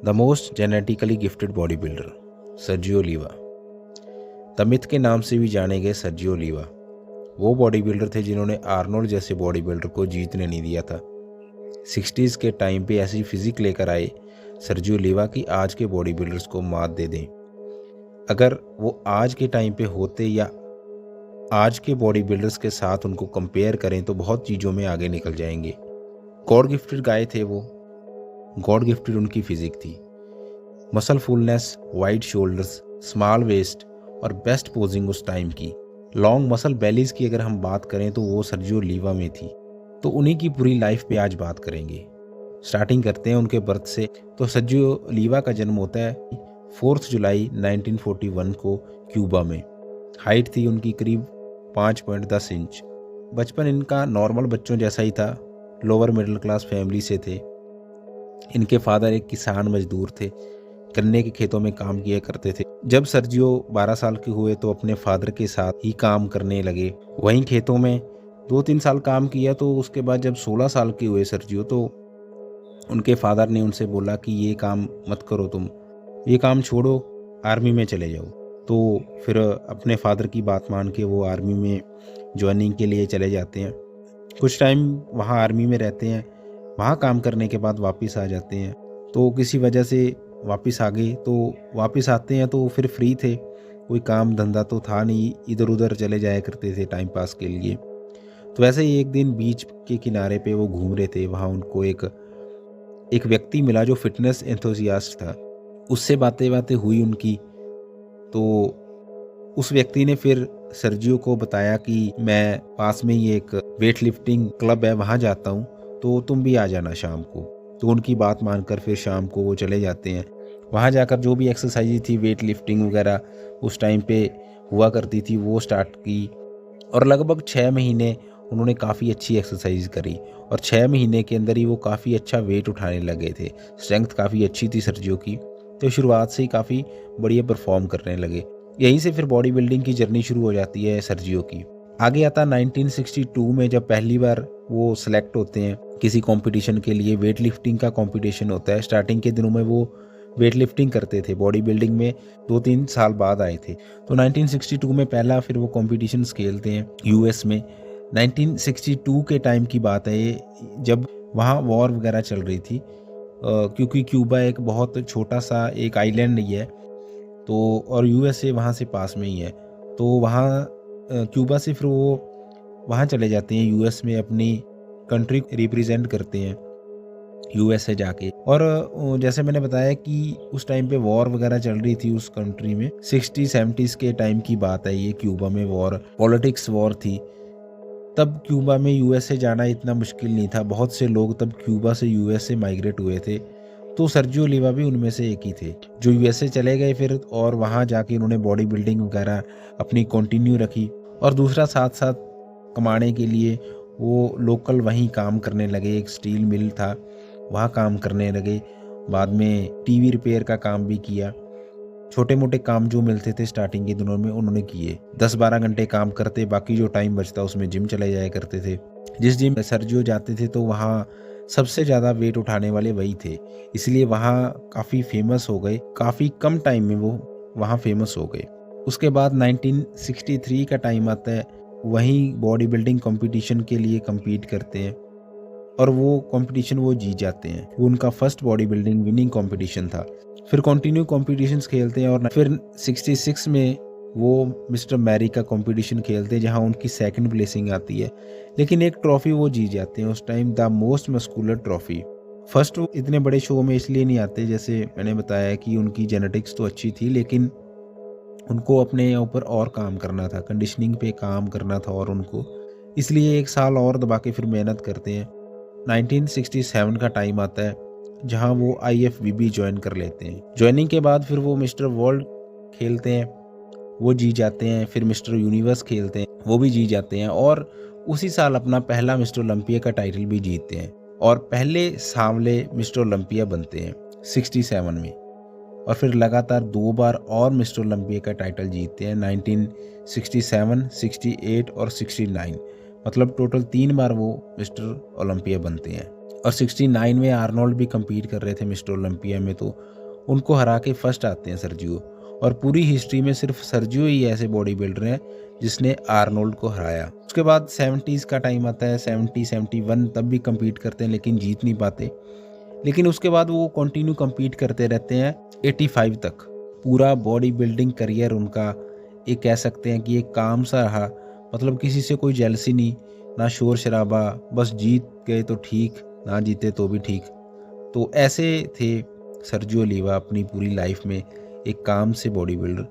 The most genetically gifted body builder Sergio लीवा। The myth के नाम से भी जाने गए सर्जियो लीवा वो बॉडी बिल्डर थे जिन्होंने आर्नोल्ड जैसे बॉडी बिल्डर को जीतने नहीं दिया था। 60s के टाइम पे ऐसी फिजिक लेकर आए सर्जियो लीवा की आज के बॉडी बिल्डर्स को मात दे दें। अगर वो आज के टाइम पे होते या आज के बॉडी बिल्डर्स के साथ उनको कंपेयर करें तो बहुत चीज़ों में आगे निकल जाएंगे। गॉड गिफ्टेड गाय थे वो, गॉड गिफ्टेड उनकी फिजिक थी। Muscle fullness, wide shoulders, small waist और बेस्ट पोजिंग उस टाइम की। लॉन्ग मसल बेलीज की अगर हम बात करें तो वो सर्जियो लीवा में थी। तो उन्हीं की पूरी लाइफ पे आज बात करेंगे। स्टार्टिंग करते हैं उनके बर्थ से। तो सर्जियो लीवा का जन्म होता है 4 जुलाई 1941 को क्यूबा में। हाइट थी उनकी करीब 5.10 इंच। बचपन इनका नॉर्मल बच्चों जैसा ही था। लोअर मिडिल क्लास फैमिली से थे। इनके फादर एक किसान मजदूर थे, गन्ने के खेतों में काम किया करते थे। जब सर्जियो 12 साल के हुए तो अपने फादर के साथ ही काम करने लगे। वहीं खेतों में 2-3 साल काम किया। तो उसके बाद जब 16 साल के हुए सर्जियो तो उनके फादर ने उनसे बोला कि ये काम मत करो, तुम ये काम छोड़ो, आर्मी में चले जाओ। तो फिर अपने फादर की बात मान के वो आर्मी में ज्वाइनिंग के लिए चले जाते हैं। कुछ टाइम वहाँ आर्मी में रहते हैं। वहाँ काम करने के बाद वापस आ जाते हैं। तो किसी वजह से वापस आ गए। तो वापस आते हैं तो फिर फ्री थे, कोई काम धंधा तो था नहीं, इधर उधर चले जाया करते थे टाइम पास के लिए। तो वैसे ही एक दिन बीच के किनारे पे वो घूम रहे थे। वहाँ उनको एक व्यक्ति मिला जो फिटनेस एंथुसियास्ट था। उससे बातें बातें हुई उनकी। तो उस व्यक्ति ने फिर सर्जियो को बताया कि मैं पास में ही एक वेट लिफ्टिंग क्लब है, वहाँ जाता हूँ, तो तुम भी आ जाना शाम को। तो उनकी बात मानकर फिर शाम को वो चले जाते हैं। वहाँ जाकर जो भी एक्सरसाइज थी, वेट लिफ्टिंग वगैरह उस टाइम पे हुआ करती थी, वो स्टार्ट की। और लगभग 6 महीने उन्होंने काफ़ी अच्छी एक्सरसाइज करी। और 6 महीने के अंदर ही वो काफ़ी अच्छा वेट उठाने लगे थे। स्ट्रेंथ काफ़ी अच्छी थी सर्जियो की। तो शुरुआत से ही काफ़ी बढ़िया परफॉर्म करने लगे। यहीं से फिर बॉडी बिल्डिंग की जर्नी शुरू हो जाती है सर्जियो की। आगे आता 1962 में, जब पहली बार वो सिलेक्ट होते हैं किसी कंपटीशन के लिए। वेट लिफ्टिंग का कंपटीशन होता है। स्टार्टिंग के दिनों में वो वेट लिफ्टिंग करते थे, बॉडी बिल्डिंग में 2-3 साल बाद आए थे। तो 1962 में पहला फिर वो कॉम्पिटिशन्स खेलते हैं यूएस में। 1962 के टाइम की बात है ये, जब वहाँ वॉर वगैरह चल रही थी। क्योंकि क्यूबा एक बहुत छोटा सा एक आइलैंड ही है, तो और यूएसए वहाँ से पास में ही है। तो वहाँ क्यूबा से फिर वो वहाँ चले जाते हैं यूएस में, अपनी कंट्री रिप्रेजेंट करते हैं यूएसए जाके। और जैसे मैंने बताया कि उस टाइम पे वॉर वगैरह चल रही थी उस कंट्री में। 60-70s के टाइम की बात है ये। क्यूबा में वॉर, पॉलिटिक्स वॉर थी। तब क्यूबा में यूएसए जाना इतना मुश्किल नहीं था। बहुत से लोग तब क्यूबा से यूएसए माइग्रेट हुए थे। तो सर्जियो लीवा भी उनमें से एक ही थे जो यूएसए चले गए फिर। और वहाँ जाके उन्होंने बॉडी बिल्डिंग वगैरह अपनी कंटिन्यू रखी। और दूसरा साथ साथ कमाने के लिए वो लोकल वहीं काम करने लगे। एक स्टील मिल था, वहाँ काम करने लगे। बाद में टीवी रिपेयर का काम भी किया। छोटे मोटे काम जो मिलते थे स्टार्टिंग के दिनों में उन्होंने किए। 10-12 घंटे काम करते, बाकी जो टाइम बचता उसमें जिम चले जाया करते थे। जिस जिम सर्जियो जाते थे तो वहाँ सबसे ज़्यादा वेट उठाने वाले वही थे, इसलिए वहाँ काफ़ी फेमस हो गए। काफ़ी कम टाइम में वो वहाँ फेमस हो गए। उसके बाद 1963 का टाइम आता है। वहीं बॉडी बिल्डिंग कंपटीशन के लिए compete करते हैं और वो कंपटीशन वो जीत जाते हैं। वो उनका first body building winning competition था। फिर कंटिन्यू कॉम्पिटिशन्स खेलते हैं और फिर 66 में वो मिस्टर मैरी का कंपटीशन खेलते हैं, जहां उनकी सेकंड प्लेसिंग आती है। लेकिन एक ट्रॉफी वो जीत जाते हैं उस time, the most muscular trophy. First वो इतने बड़े शो में इसलिए नहीं आते, जैसे मैंने बताया कि उनकी जेनेटिक्स तो अच्छी थी, लेकिन उनको अपने ऊपर और काम करना था, कंडीशनिंग पे काम करना था और उनको इसलिए एक साल और दबा के फिर मेहनत करते हैं। 1967 का टाइम आता है जहां वो IFBB ज्वाइन कर लेते हैं। ज्वाइनिंग के बाद फिर वो मिस्टर वर्ल्ड खेलते हैं, वो जीत जाते हैं। फिर मिस्टर यूनिवर्स खेलते हैं, वो भी जीत जाते हैं। और उसी साल अपना पहला मिस्टर ओलंपिया का टाइटल भी जीतते हैं और पहले सांवले मिस्टर ओलंपिया बनते हैं 67 में। और फिर लगातार 2 बार और मिस्टर ओलंपिया का टाइटल जीतते हैं 1967, 68 और 69। मतलब टोटल 3 बार वो मिस्टर ओलंपिया बनते हैं। और 69 में आर्नोल्ड भी कम्पीट कर रहे थे मिस्टर ओलंपिया में, तो उनको हरा के फर्स्ट आते हैं सर्जियो। और पूरी हिस्ट्री में सिर्फ सर्जियो ही ऐसे बॉडी बिल्डर हैं जिसने आर्नोल्ड को हराया। उसके बाद 70s का टाइम आता है, 71 तब भी कम्पीट करते हैं लेकिन जीत नहीं पाते। लेकिन उसके बाद वो कंटिन्यू कम्पीट करते रहते हैं 85 तक। पूरा बॉडी बिल्डिंग करियर उनका एक कह सकते हैं कि एक काम सा रहा, मतलब किसी से कोई जेलसी नहीं, ना शोर शराबा, बस जीत गए तो ठीक, ना जीते तो भी ठीक। तो ऐसे थे सर्जियो लीवा अपनी पूरी लाइफ में, एक काम से बॉडी बिल्डर।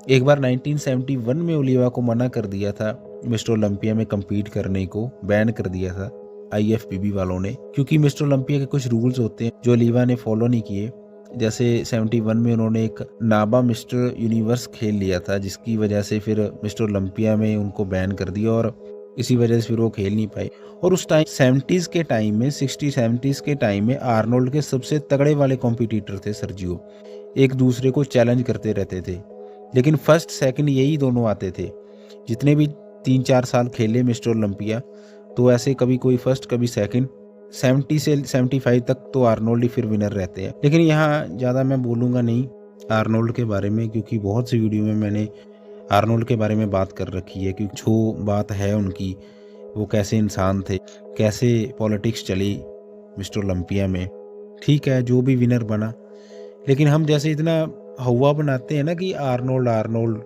एक बार 1971 में ओलिवा को मना कर दिया था मिस्टर ओलंपिया में कम्पीट करने को, बैन कर दिया था IFBB वालों ने, क्योंकि मिस्टर ओलंपिया के कुछ रूल्स होते हैं जो ओलिवा ने फॉलो नहीं किए। जैसे 71 में उन्होंने एक नाबा मिस्टर यूनिवर्स खेल लिया था, जिसकी वजह से फिर मिस्टर ओलंपिया में उनको बैन कर दिया और इसी वजह से फिर वो खेल नहीं पाए। और उस टाइम 70s के टाइम में, 60-70s के टाइम में आर्नोल्ड के सबसे तगड़े वाले कॉम्पिटिटर थे सर्जियो, एक दूसरे को चैलेंज करते रहते थे। लेकिन फर्स्ट सेकंड यही दोनों आते थे। जितने भी 3-4 साल खेले मिस्टर ओलंपिया, तो ऐसे कभी कोई फर्स्ट कभी सेकंड, 70 से 75 तक तो आर्नोल्ड ही फिर विनर रहते हैं। लेकिन यहाँ ज़्यादा मैं बोलूँगा नहीं आर्नोल्ड के बारे में, क्योंकि बहुत सी वीडियो में मैंने आर्नोल्ड के बारे में बात कर रखी है, क्योंकि जो बात है उनकी, वो कैसे इंसान थे, कैसे पॉलिटिक्स चली मिस्टर ओलंपिया में। ठीक है, जो भी विनर बना, लेकिन हम जैसे इतना हवा बनाते हैं ना कि आर्नोल्ड आर्नोल्ड,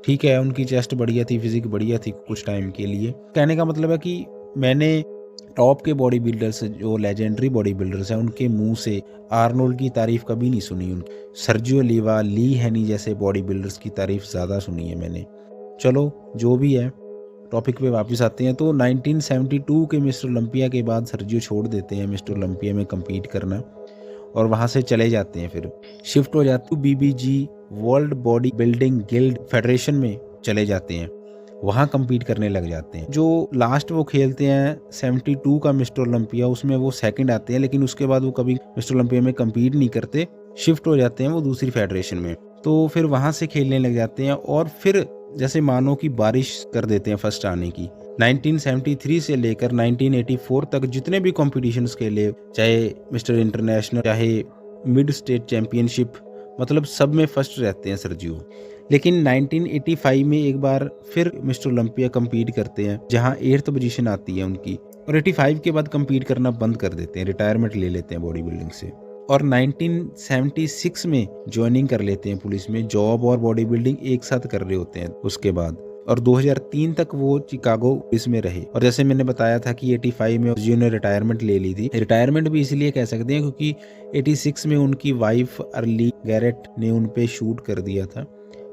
ठीक है उनकी चेस्ट बढ़िया थी, फिजिक बढ़िया थी कुछ टाइम के लिए। कहने का मतलब है कि मैंने टॉप के बॉडी बिल्डर्स, जो लेजेंडरी बॉडी बिल्डर्स हैं, उनके मुंह से आर्नोल्ड की तारीफ कभी नहीं सुनी। उनकी सर्जियो लीवा, ली हैनी जैसे बॉडी बिल्डर्स की तारीफ ज़्यादा सुनी है मैंने। चलो जो भी है, टॉपिक पे वापस आते हैं। तो 1972 के मिस्टर ओलंपिया के बाद सर्जियो छोड़ देते हैं मिस्टर ओलंपिया में कम्पीट करना और वहाँ से चले जाते हैं, फिर शिफ्ट हो जाते हैं BBG world body building guild federation में चले जाते हैं, वहाँ कम्पीट करने लग जाते हैं। जो लास्ट वो खेलते हैं 72 का मिस्टर ओलंपिया, उसमें वो सेकंड आते हैं, लेकिन उसके बाद वो कभी मिस्टर ओलंपिया में कम्पीट नहीं करते, शिफ्ट हो जाते हैं वो दूसरी फेडरेशन में। तो फिर वहाँ से खेलने लग जाते हैं और फिर जैसे मानो कि बारिश कर देते हैं फर्स्ट आने की। 1973 से लेकर 1984 तक जितने भी कॉम्पिटिशन्स खेले, चाहे मिस्टर इंटरनेशनल, चाहे मिड स्टेट चैंपियनशिप, मतलब सब में फर्स्ट रहते हैं सर्जियो। लेकिन 1985 में एक बार फिर मिस्टर ओलंपिया कम्पीट करते हैं, जहां 8th पोजीशन आती है उनकी, और 85 के बाद कम्पीट करना बंद कर देते हैं, रिटायरमेंट ले लेते हैं बॉडी बिल्डिंग से। और 1976 में ज्वाइनिंग कर लेते हैं पुलिस में, जॉब और बॉडी बिल्डिंग एक साथ कर रहे होते हैं उसके बाद। और 2003 तक वो चिकागो पुलिस में रहे। और जैसे मैंने बताया था कि 85 में सर्जियो ने रिटायरमेंट ले ली थी। रिटायरमेंट भी इसलिए कह सकते हैं क्योंकि 86 में उनकी वाइफ अर्ली गैरेट ने उन पे शूट कर दिया था,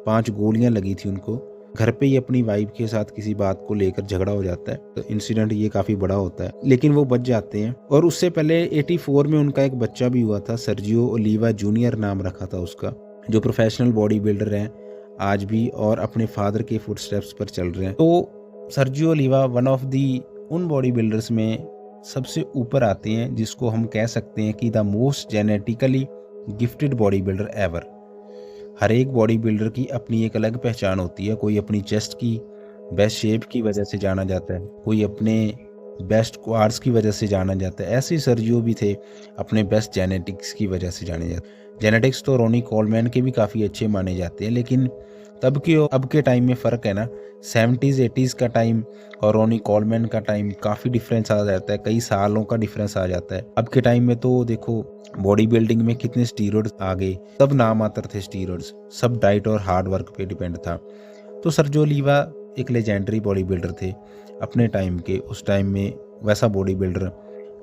5 गोलियां लगी थी उनको। घर पे ही अपनी वाइफ के साथ किसी बात को लेकर झगड़ा हो जाता है, तो इंसिडेंट ये काफ़ी बड़ा होता है, लेकिन वो बच जाते हैं। और उससे पहले 84 में उनका एक बच्चा भी हुआ था, सर्जियो ओलिवा जूनियर नाम रखा था उसका, जो प्रोफेशनल बॉडी बिल्डर हैं आज भी और अपने फादर के फुटस्टेप्स पर चल रहे हैं। तो Sergio Oliva one of the उन बॉडी बिल्डर्स में सबसे ऊपर आते हैं जिसको हम कह सकते हैं कि the most genetically gifted body builder ever. हर एक बॉडी बिल्डर की अपनी एक अलग पहचान होती है। कोई अपनी चेस्ट की बेस्ट शेप की वजह से जाना जाता है, कोई अपने बेस्ट क्वाड्स की वजह से जाना जाता है। ऐसे ही सर्जियो भी थे, अपने बेस्ट जेनेटिक्स की वजह से जाने जाते हैं। जेनेटिक्स तो रोनी कोलमैन के भी काफ़ी अच्छे माने जाते हैं, लेकिन तब के और अब के टाइम में फ़र्क है ना। 70s 80s का टाइम और रोनी कोलमैन का टाइम काफ़ी डिफरेंस आ जाता है, कई सालों का डिफरेंस आ जाता है। अब के टाइम में तो देखो बॉडी बिल्डिंग में कितने स्टीरॉयड्स आ गए, तब नाम आते थे स्टीरॉयड्स, सब डाइट और हार्ड वर्क पे डिपेंड था। तो सर्जियो ओलिवा एक लेजेंडरी बॉडी बिल्डर थे अपने टाइम के। उस टाइम में वैसा बॉडी बिल्डर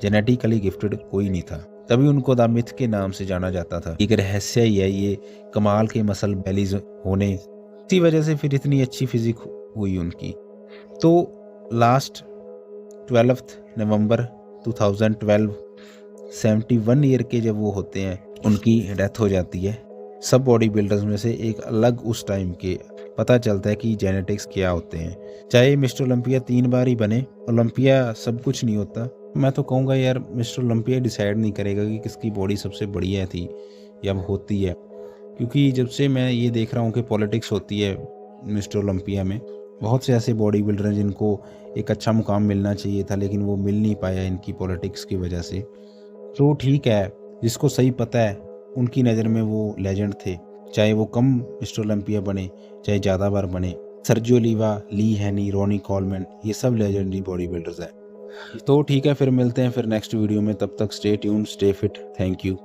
जेनेटिकली गिफ्टेड कोई नहीं था, तभी उनको द मिथ के नाम से जाना जाता था। एक रहस्य ही है ये कमाल के मसल बेलीज होने, इसी वजह से फिर इतनी अच्छी फिजिक हुई उनकी। तो लास्ट 12 नवंबर 2012 71 ईयर के जब वो होते हैं, उनकी डेथ हो जाती है। सब बॉडी बिल्डर्स में से एक अलग उस टाइम के पता चलता है कि जेनेटिक्स क्या होते हैं। चाहे मिस्टर ओलंपिया 3 बार ही बने, ओलंपिया सब कुछ नहीं होता। मैं तो कहूँगा यार मिस्टर ओलंपिया डिसाइड नहीं करेगा कि किसकी बॉडी सबसे बढ़िया थी या होती है, क्योंकि जब से मैं ये देख रहा हूँ कि पॉलिटिक्स होती है मिस्टर ओलंपिया में, बहुत से ऐसे बॉडी बिल्डर हैं जिनको एक अच्छा मुकाम मिलना चाहिए था, लेकिन वो मिल नहीं पाया इनकी पॉलिटिक्स की वजह से। तो ठीक है, जिसको सही पता है उनकी नज़र में वो लेजेंड थे, चाहे वो कम मिस्टर ओलंपिया बने चाहे ज़्यादा बार बने। सर्जियो लीवा, ली हैनी, रॉनी कॉलमैन, ये सब लेजेंडरी बॉडी बिल्डर्स हैं। तो ठीक है, फिर मिलते हैं फिर नेक्स्ट वीडियो में। तब तक stay tune, stay fit. Thank you.